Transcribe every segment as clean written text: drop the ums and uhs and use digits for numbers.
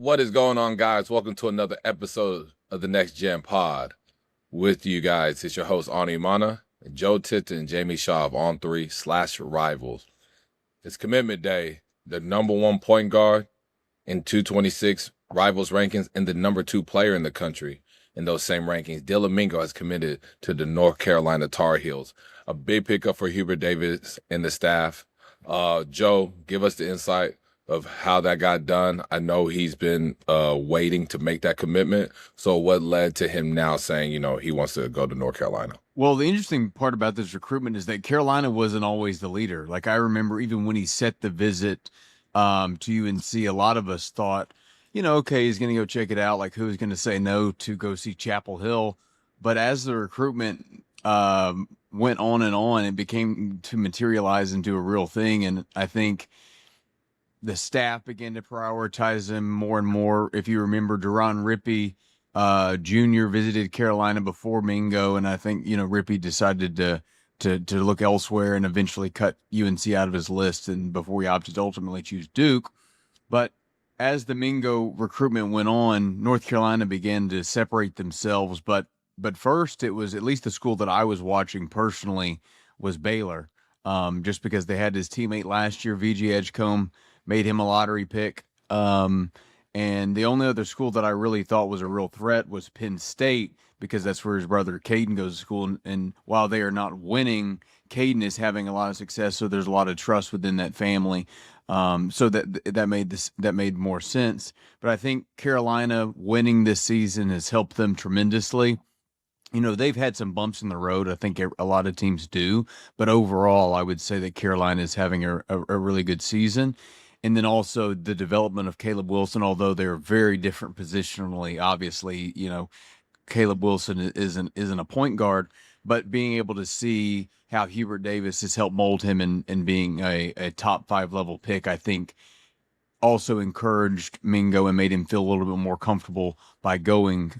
What is going on, guys? Welcome to another episode of the Next Gen Pod. With you guys, it's your host, Ani Mana, and Joe Tipton and Jamie Shaw of On3/Rivals. It's commitment day. The number one point guard in 226 Rivals rankings and the number 2 player in the country in those same rankings. Dylan Mingo has committed to the North Carolina Tar Heels. A big pickup for Hubert Davis and the staff. Joe, give us the insight of how that got done. I know he's been waiting to make that commitment. So what led to him now saying, he wants to go to North Carolina? Well, the interesting part about this recruitment is that Carolina wasn't always the leader. Like, I remember even when he set the visit to UNC, a lot of us thought, okay, he's going to go check it out. Like, who's going to say no to go see Chapel Hill? But as the recruitment went on, it became to materialize into a real thing. And I think the staff began to prioritize him more and more. If you remember, Duron Rippey Jr. visited Carolina before Mingo, and I think Rippey decided to look elsewhere and eventually cut UNC out of his list, and before he opted to ultimately choose Duke. But as the Mingo recruitment went on, North Carolina began to separate themselves. But first, it was, at least the school that I was watching personally, was Baylor, just because they had his teammate last year, VJ Edgecombe, made him a lottery pick. And the only other school that I really thought was a real threat was Penn State, because that's where his brother Caden goes to school. And while they are not winning, Caden is having a lot of success, so there's a lot of trust within that family. So that made more sense. But I think Carolina winning this season has helped them tremendously. They've had some bumps in the road. I think a lot of teams do. But overall, I would say that Carolina is having a really good season. And then also the development of Caleb Wilson, although they're very different positionally. Obviously, Caleb Wilson isn't a point guard, but being able to see how Hubert Davis has helped mold him in being a top 5 level pick, I think also encouraged Mingo and made him feel a little bit more comfortable by going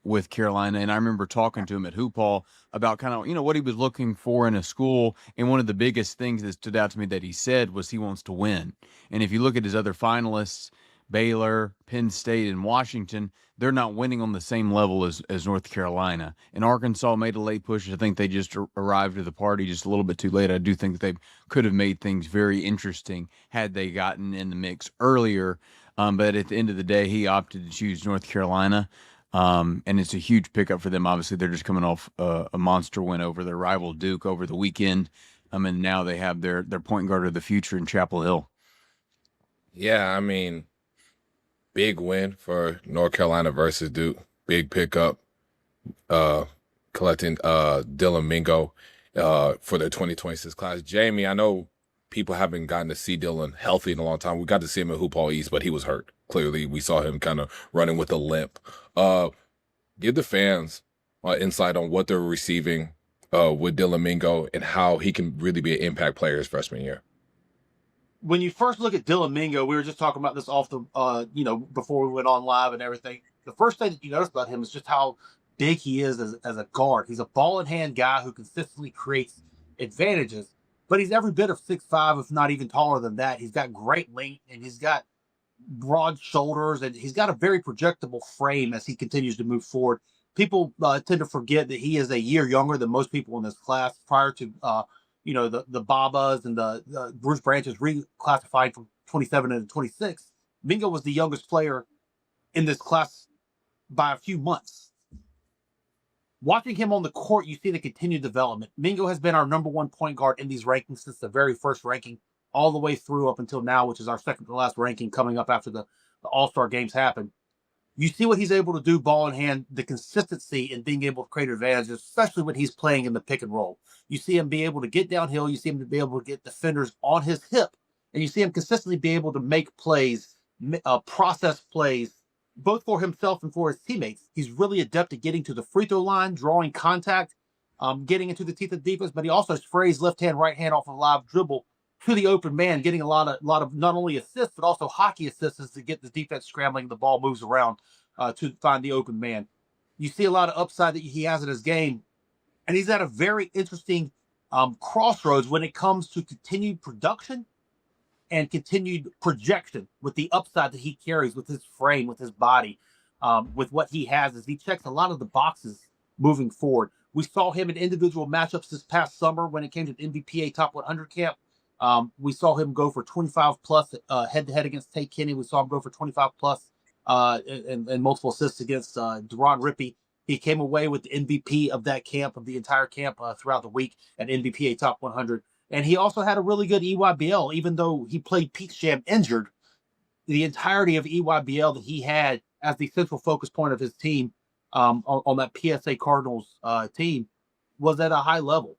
with Carolina. And I remember talking to him at Hoopall about kind of, what he was looking for in a school. And one of the biggest things that stood out to me that he said was he wants to win. And if you look at his other finalists, Baylor, Penn State, and Washington, they're not winning on the same level as North Carolina. And Arkansas made a late push. I think they just arrived to the party just a little bit too late. I do think that they could have made things very interesting had they gotten in the mix earlier. But at the end of the day, he opted to choose North Carolina. And it's a huge pickup for them. Obviously, they're just coming off a monster win over their rival Duke over the weekend. And now they have their point guard of the future in Chapel Hill. Yeah, I mean, big win for North Carolina versus Duke. Big pickup, collecting Dylan Mingo for their 2026 class. Jamie, I know people haven't gotten to see Dylan healthy in a long time. We got to see him at Hoop Hall East, but he was hurt. Clearly, we saw him kind of running with a limp. Give the fans insight on what they're receiving with Dylan Mingo and how he can really be an impact player his freshman year. When you first look at Dylan Mingo, we were just talking about this off the, before we went on live and everything. The first thing that you notice about him is just how big he is as a guard. He's a ball in hand guy who consistently creates advantages, but he's every bit of 6'5", if not even taller than that. He's got great length and he's got broad shoulders and he's got a very projectable frame as he continues to move forward. People tend to forget that he is a year younger than most people in this class. Prior to the Babas and the Bruce Branches reclassified from 27 into 26. Mingo was the youngest player in this class by a few months. Watching him on the court, you see the continued development. Mingo has been our number 1 point guard in these rankings since the very first ranking, all the way through up until now, which is our second to last ranking coming up after the All-Star games happen. You see what he's able to do ball in hand, the consistency in being able to create advantages, especially when he's playing in the pick and roll. You see him be able to get downhill. You see him to be able to get defenders on his hip. And you see him consistently be able to make plays, process plays, both for himself and for his teammates. He's really adept at getting to the free throw line, drawing contact, getting into the teeth of defense, but he also sprays left hand, right hand off a live dribble to the open man, getting a lot of not only assists, but also hockey assists to get the defense scrambling. The ball moves around to find the open man. You see a lot of upside that he has in his game. And he's at a very interesting crossroads when it comes to continued production and continued projection with the upside that he carries with his frame, with his body, with what he has, is he checks a lot of the boxes moving forward. We saw him in individual matchups this past summer when it came to the NBPA Top 100 camp. We saw him go for 25 plus head-to-head against Tate Kenny. We saw him go for 25 plus and multiple assists against Deron Rippey. He came away with the MVP of that camp, of the entire camp throughout the week at NBPA Top 100. And he also had a really good EYBL, even though he played Peach Jam injured. The entirety of EYBL that he had as the central focus point of his team on that PSA Cardinals team was at a high level.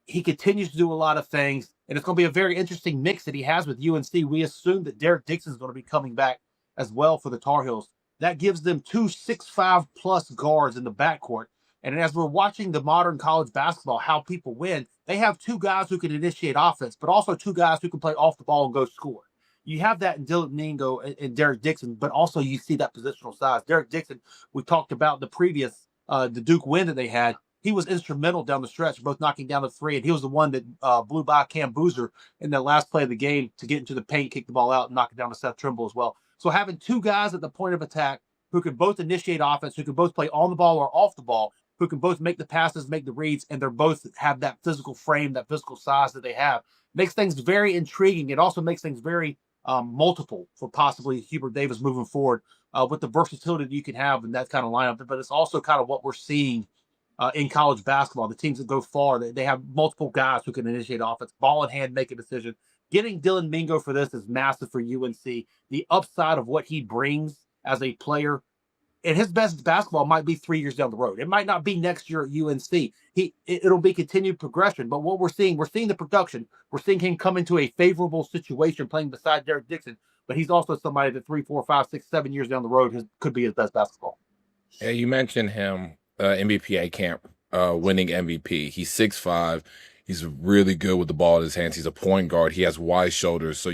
He continues to do a lot of things, and it's going to be a very interesting mix that he has with UNC. We assume that Derek Dixon is going to be coming back as well for the Tar Heels. That gives them 2 6'5 plus guards in the backcourt. And as we're watching the modern college basketball, how people win, they have 2 guys who can initiate offense, but also 2 guys who can play off the ball and go score. You have that in Dylan Mingo and Derek Dixon, but also you see that positional size. Derek Dixon, we talked about the previous, the Duke win that they had. He was instrumental down the stretch, both knocking down the 3, and he was the one that blew by Cam Boozer in the last play of the game to get into the paint, kick the ball out, and knock it down to Seth Trimble as well. So having 2 guys at the point of attack who can both initiate offense, who can both play on the ball or off the ball, who can both make the passes, make the reads, and they're both have that physical frame, that physical size that they have, makes things very intriguing. It also makes things very multiple for possibly Hubert Davis moving forward with the versatility that you can have in that kind of lineup. But it's also kind of what we're seeing in college basketball. The teams that go far, they have multiple guys who can initiate offense, ball in hand, make a decision. Getting Dylan Mingo for this is massive for UNC. The upside of what he brings as a player, and his best basketball might be 3 years down the road. It might not be next year at UNC. It'll be continued progression. But what we're seeing the production. We're seeing him come into a favorable situation playing beside Derek Dixon. But he's also somebody that 3, 4, 5, 6, 7 years down the road could be his best basketball. Yeah, you mentioned him, NBPA camp, winning MVP. He's 6'5". He's really good with the ball in his hands. He's a point guard. He has wide shoulders. So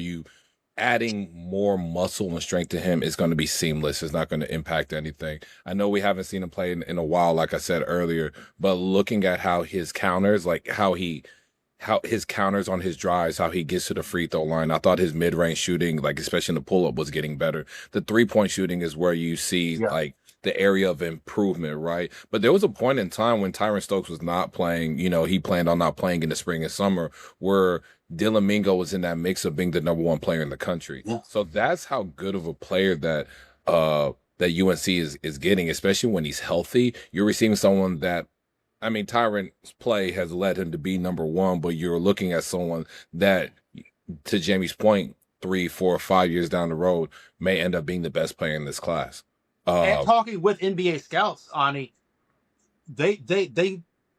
adding more muscle and strength to him is going to be seamless. It's not going to impact anything. I know we haven't seen him play in a while, like I said earlier, but looking at how his counters, like how his counters on his drives, how he gets to the free throw line, I thought his mid-range shooting, like especially in the pull-up, was getting better. The 3-point shooting is where you see like the area of improvement, right? But there was a point in time when Tyron Stokes was not playing, he planned on not playing in the spring and summer, where Dylan Mingo was in that mix of being the number 1 player in the country. Yeah. So that's how good of a player that UNC is getting, especially when he's healthy. You're receiving someone that, Tyron's play has led him to be number 1, but you're looking at someone that, to Jamie's point, 3, 4, 5 years down the road may end up being the best player in this class. And talking with NBA scouts, Ani, they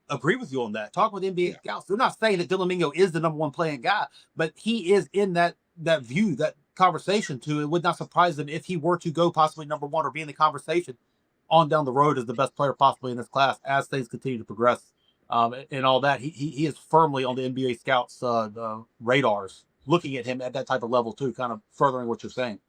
agree with you on that. Talking with NBA scouts, they're not saying that Dylan Mingo is the number 1 playing guy, but he is in that view, that conversation too. It would not surprise them if he were to go possibly number 1 or be in the conversation on down the road as the best player possibly in this class as things continue to progress and all that. He is firmly on the NBA scouts radars, looking at him at that type of level too, kind of furthering what you're saying.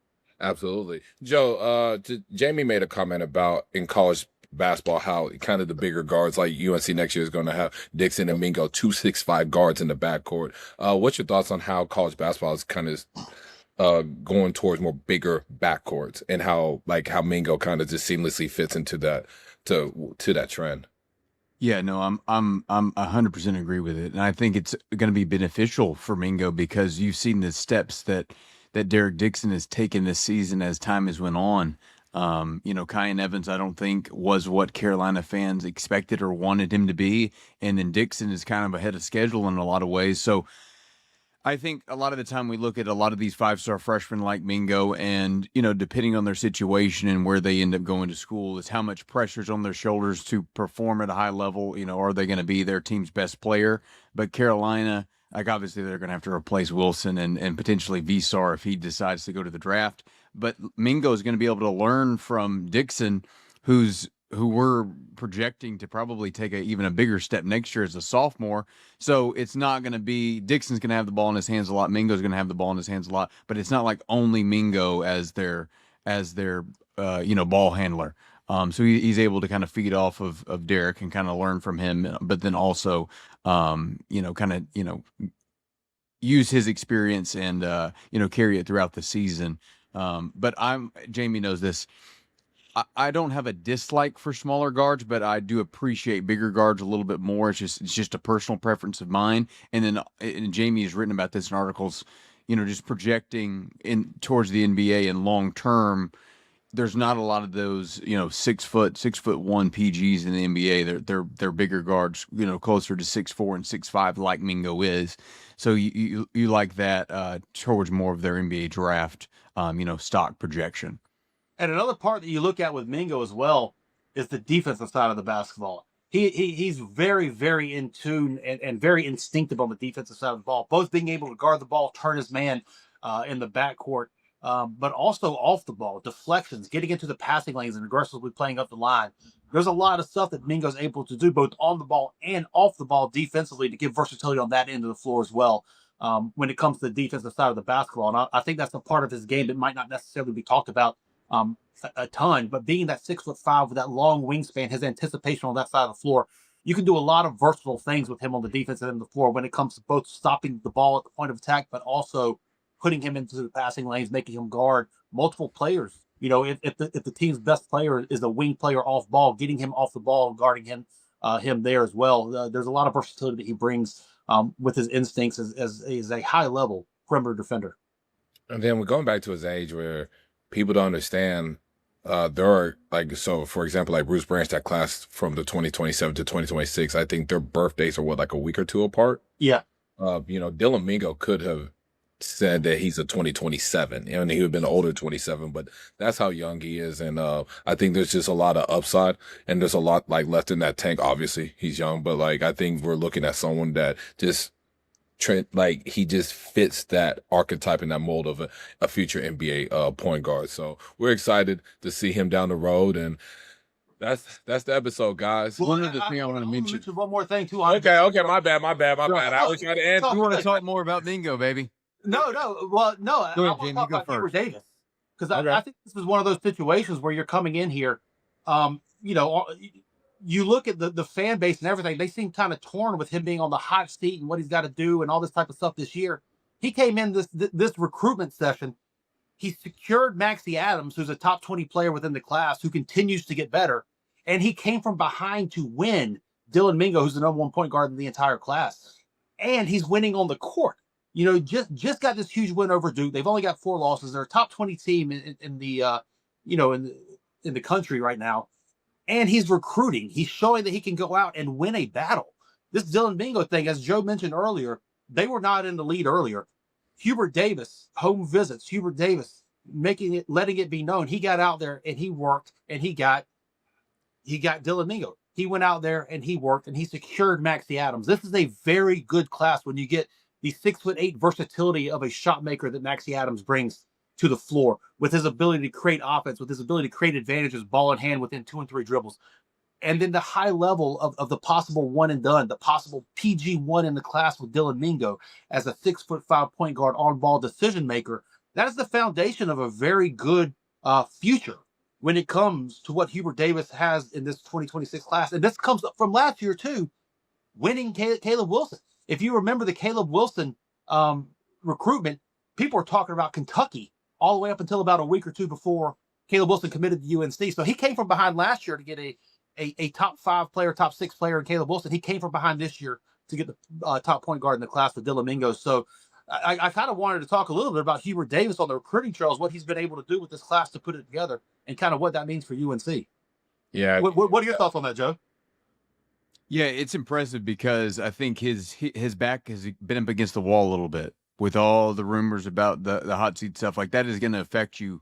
Absolutely. Joe, Jamie made a comment about in college basketball how kind of the bigger guards, like UNC next year is going to have Dixon and Mingo, 2 6'5" guards in the backcourt. What's your thoughts on how college basketball is kind of going towards more bigger backcourts, and how Mingo kind of just seamlessly fits into that to that trend? Yeah, no, I'm 100% agree with it, and I think it's going to be beneficial for Mingo because you've seen the steps that Derek Dixon has taken this season as time has went on. Kyan Evans, I don't think was what Carolina fans expected or wanted him to be. And then Dixon is kind of ahead of schedule in a lot of ways. So I think a lot of the time we look at a lot of these 5-star freshmen like Mingo and, depending on their situation and where they end up going to school, is how much pressure's on their shoulders to perform at a high level. Are they going to be their team's best player? But Carolina, obviously they're going to have to replace Wilson and potentially Visar if he decides to go to the draft. But Mingo is going to be able to learn from Dixon, who we're projecting to probably take even a bigger step next year as a sophomore. So it's not going to be Dixon's going to have the ball in his hands a lot. Mingo's going to have the ball in his hands a lot, but it's not like only Mingo as their ball handler. So he's able to kind of feed off of Derek and kind of learn from him, but then also, use his experience and carry it throughout the season. But Jamie knows this. I don't have a dislike for smaller guards, but I do appreciate bigger guards a little bit more. It's just a personal preference of mine. And Jamie has written about this in articles, just projecting in towards the NBA and long term. There's not a lot of those, 6'1" PGs in the NBA. They're bigger guards, closer to 6'4" and 6'5", like Mingo is. So you like that towards more of their NBA draft, stock projection. And another part that you look at with Mingo as well is the defensive side of the basketball. He's very, very in tune and very instinctive on the defensive side of the ball, both being able to guard the ball, turn his man in the backcourt, but also off the ball, deflections, getting into the passing lanes and aggressively playing up the line. There's a lot of stuff that Mingo's able to do both on the ball and off the ball defensively to give versatility on that end of the floor as well when it comes to the defensive side of the basketball. And I think that's a part of his game that might not necessarily be talked about a ton, but being that 6'5" with that long wingspan, his anticipation on that side of the floor, you can do a lot of versatile things with him on the defensive end of the floor when it comes to both stopping the ball at the point of attack, but also putting him into the passing lanes, making him guard multiple players. If the team's best player is a wing player off ball, getting him off the ball and guarding him there as well. There's a lot of versatility that he brings with his instincts as a high level perimeter defender. And then we're going back to his age where people don't understand. There are for example, like Bruce Branch, that class from the 2027 to 2026, I think their birthdays are like a week or two apart. Yeah. Dylan Mingo could have said that he's a 2027 and he would have been older 27, but that's how young he is. And I think there's just a lot of upside and there's a lot left in that tank. Obviously he's young, but I think we're looking at someone that just he just fits that archetype and that mold of a future NBA point guard. So we're excited to see him down the road, and that's the episode, guys. Well, one other thing I want to mention. One more thing too. Okay, my bad. I was trying to end. You want to talk more about Mingo, baby? No. Well, no. I want to talk about Hubert Davis because I think this is one of those situations where you're coming in here, you look at the fan base and everything, they seem kind of torn with him being on the hot seat and what he's got to do and all this type of stuff this year. He came in this recruitment session. He secured Maxey Adams, who's a top 20 player within the class, who continues to get better. And he came from behind to win Dylan Mingo, who's the number one point guard in the entire class. And he's winning on the court. Just got this huge win over Duke. They've only got 4 losses. They're a top 20 team in the country right now. And he's recruiting. He's showing that he can go out and win a battle. This Dylan Mingo thing, as Joe mentioned earlier, they were not in the lead earlier. Hubert Davis, home visits, Hubert Davis, letting it be known. He got out there and he worked and he got Dylan Mingo. He went out there and he worked and he secured Maxey Adams. This is a very good class when you get the 6'8" versatility of a shot maker that Maxey Adams brings to the floor, with his ability to create offense, with his ability to create advantages, ball in hand within 2 and 3 dribbles. And then the high level of the possible one and done, the possible PG1 in the class with Dylan Mingo as a 6'5" point guard on ball decision maker. That is the foundation of a very good future when it comes to what Hubert Davis has in this 2026 class. And this comes up from last year too, winning Caleb Wilson. If you remember the Caleb Wilson recruitment, people were talking about Kentucky all the way up until about a week or two before Caleb Wilson committed to UNC. So he came from behind last year to get a top 5 player, top 6 player in Caleb Wilson. He came from behind this year to get the top point guard in the class with Dylan Mingo. So I kind of wanted to talk a little bit about Hubert Davis on the recruiting trails, what he's been able to do with this class to put it together, and kind of what that means for UNC. Yeah. What are your thoughts on that, Joe? Yeah, it's impressive because I think his back has been up against the wall a little bit with all the rumors about the hot seat stuff. Like, that is going to affect you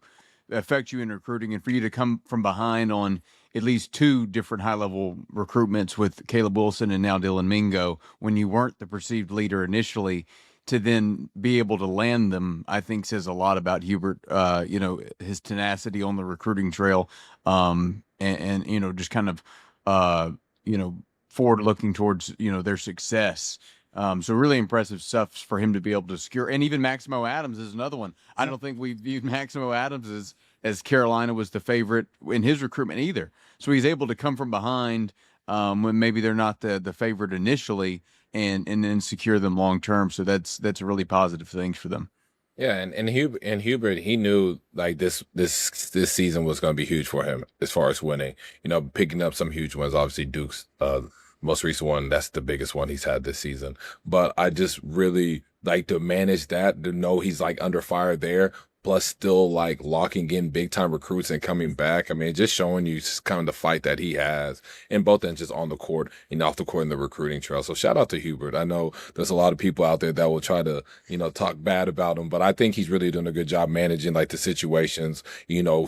in recruiting, and for you to come from behind on at least 2 different high level recruitments with Caleb Wilson and now Dylan Mingo, when you weren't the perceived leader initially, to then be able to land them, I think says a lot about Hubert, his tenacity on the recruiting trail, and just kind of, forward looking towards, their success. So really impressive stuff for him to be able to secure. And even Maximo Adams is another one. I don't think we viewed Maximo Adams as Carolina was the favorite in his recruitment either. So he's able to come from behind when maybe they're not the favorite initially and then secure them long term. So that's a really positive thing for them. Yeah, and Hubert, he knew like this season was going to be huge for him as far as winning. You know, picking up some huge ones. Obviously, Duke's most recent one. That's the biggest one he's had this season. But I just really like to manage that, to know he's like under fire there, plus still like locking in big time recruits and coming back. I mean, just showing you just kind of the fight that he has in both ends, just on the court and off the court in the recruiting trail. So shout out to Hubert. I know there's a lot of people out there that will try to, talk bad about him, but I think he's really doing a good job managing like the situations,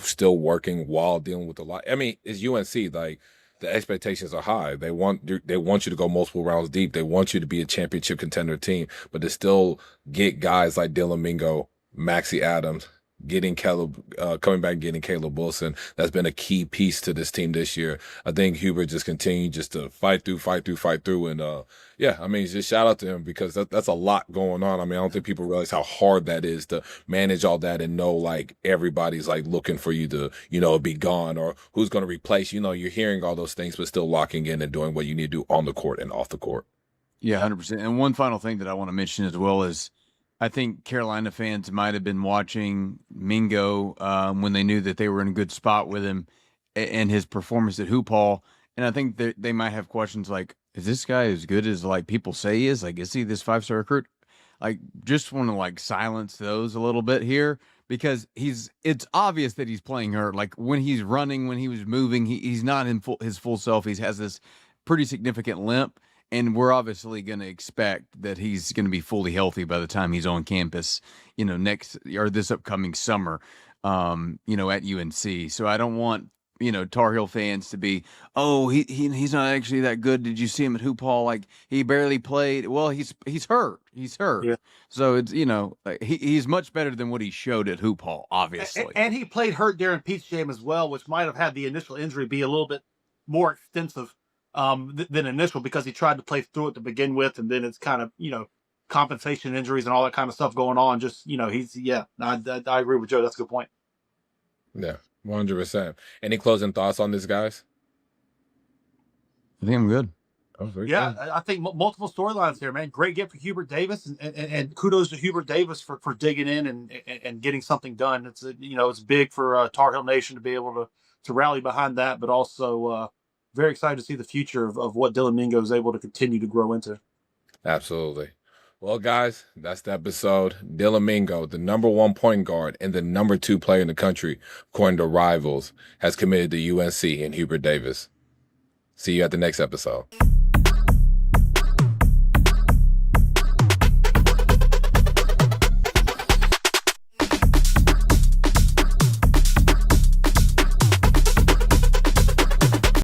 still working while dealing with a lot. I mean, it's UNC, like, the expectations are high. They want you to go multiple rounds deep. They want you to be a championship contender team, but to still get guys like Dylan Mingo, Maxie Adams, getting coming back and getting Caleb Wilson. That's been a key piece to this team this year. I think Hubert just continued just to fight through. And I mean, just shout out to him, because that's a lot going on. I mean, I don't think people realize how hard that is to manage all that and know like everybody's like looking for you to, be gone, or who's going to replace you. You're hearing all those things, but still locking in and doing what you need to do on the court and off the court. Yeah, 100%. And one final thing that I want to mention as well is, I think Carolina fans might have been watching Mingo when they knew that they were in a good spot with him and his performance at Hoop Hall. And I think they might have questions like, is this guy as good as like people say he is? Like, is he this 5-star recruit? Like, just want to like silence those a little bit here, because it's obvious that he's playing hurt. Like when he's running, when he was moving, he's not in his full self. He has this pretty significant limp. And we're obviously going to expect that he's going to be fully healthy by the time he's on campus, next or this upcoming summer, at UNC. So I don't want, Tar Heel fans to be, oh, he's not actually that good. Did you see him at Hoop Hall? Like, he barely played. Well, he's hurt. He's hurt. Yeah. So it's, he's much better than what he showed at Hoop Hall, obviously. And he played hurt during Pete's Jam as well, which might have had the initial injury be a little bit more extensive than initial, because he tried to play through it to begin with, and then it's kind of compensation injuries and all that kind of stuff going on. Just I agree with Joe. That's a good point. Yeah, 100%. Any closing thoughts on this, guys? I think I'm good. Good. I think multiple storylines here, man. Great get for Hubert Davis, and kudos to Hubert Davis for digging in and getting something done. It's it's big for Tar Heel Nation to be able to rally behind that, but also very excited to see the future of what Dylan Mingo is able to continue to grow into. Absolutely. Well, guys, that's the episode. Dylan Mingo, the #1 point guard and the #2 player in the country, according to Rivals, has committed to UNC and Hubert Davis. See you at the next episode.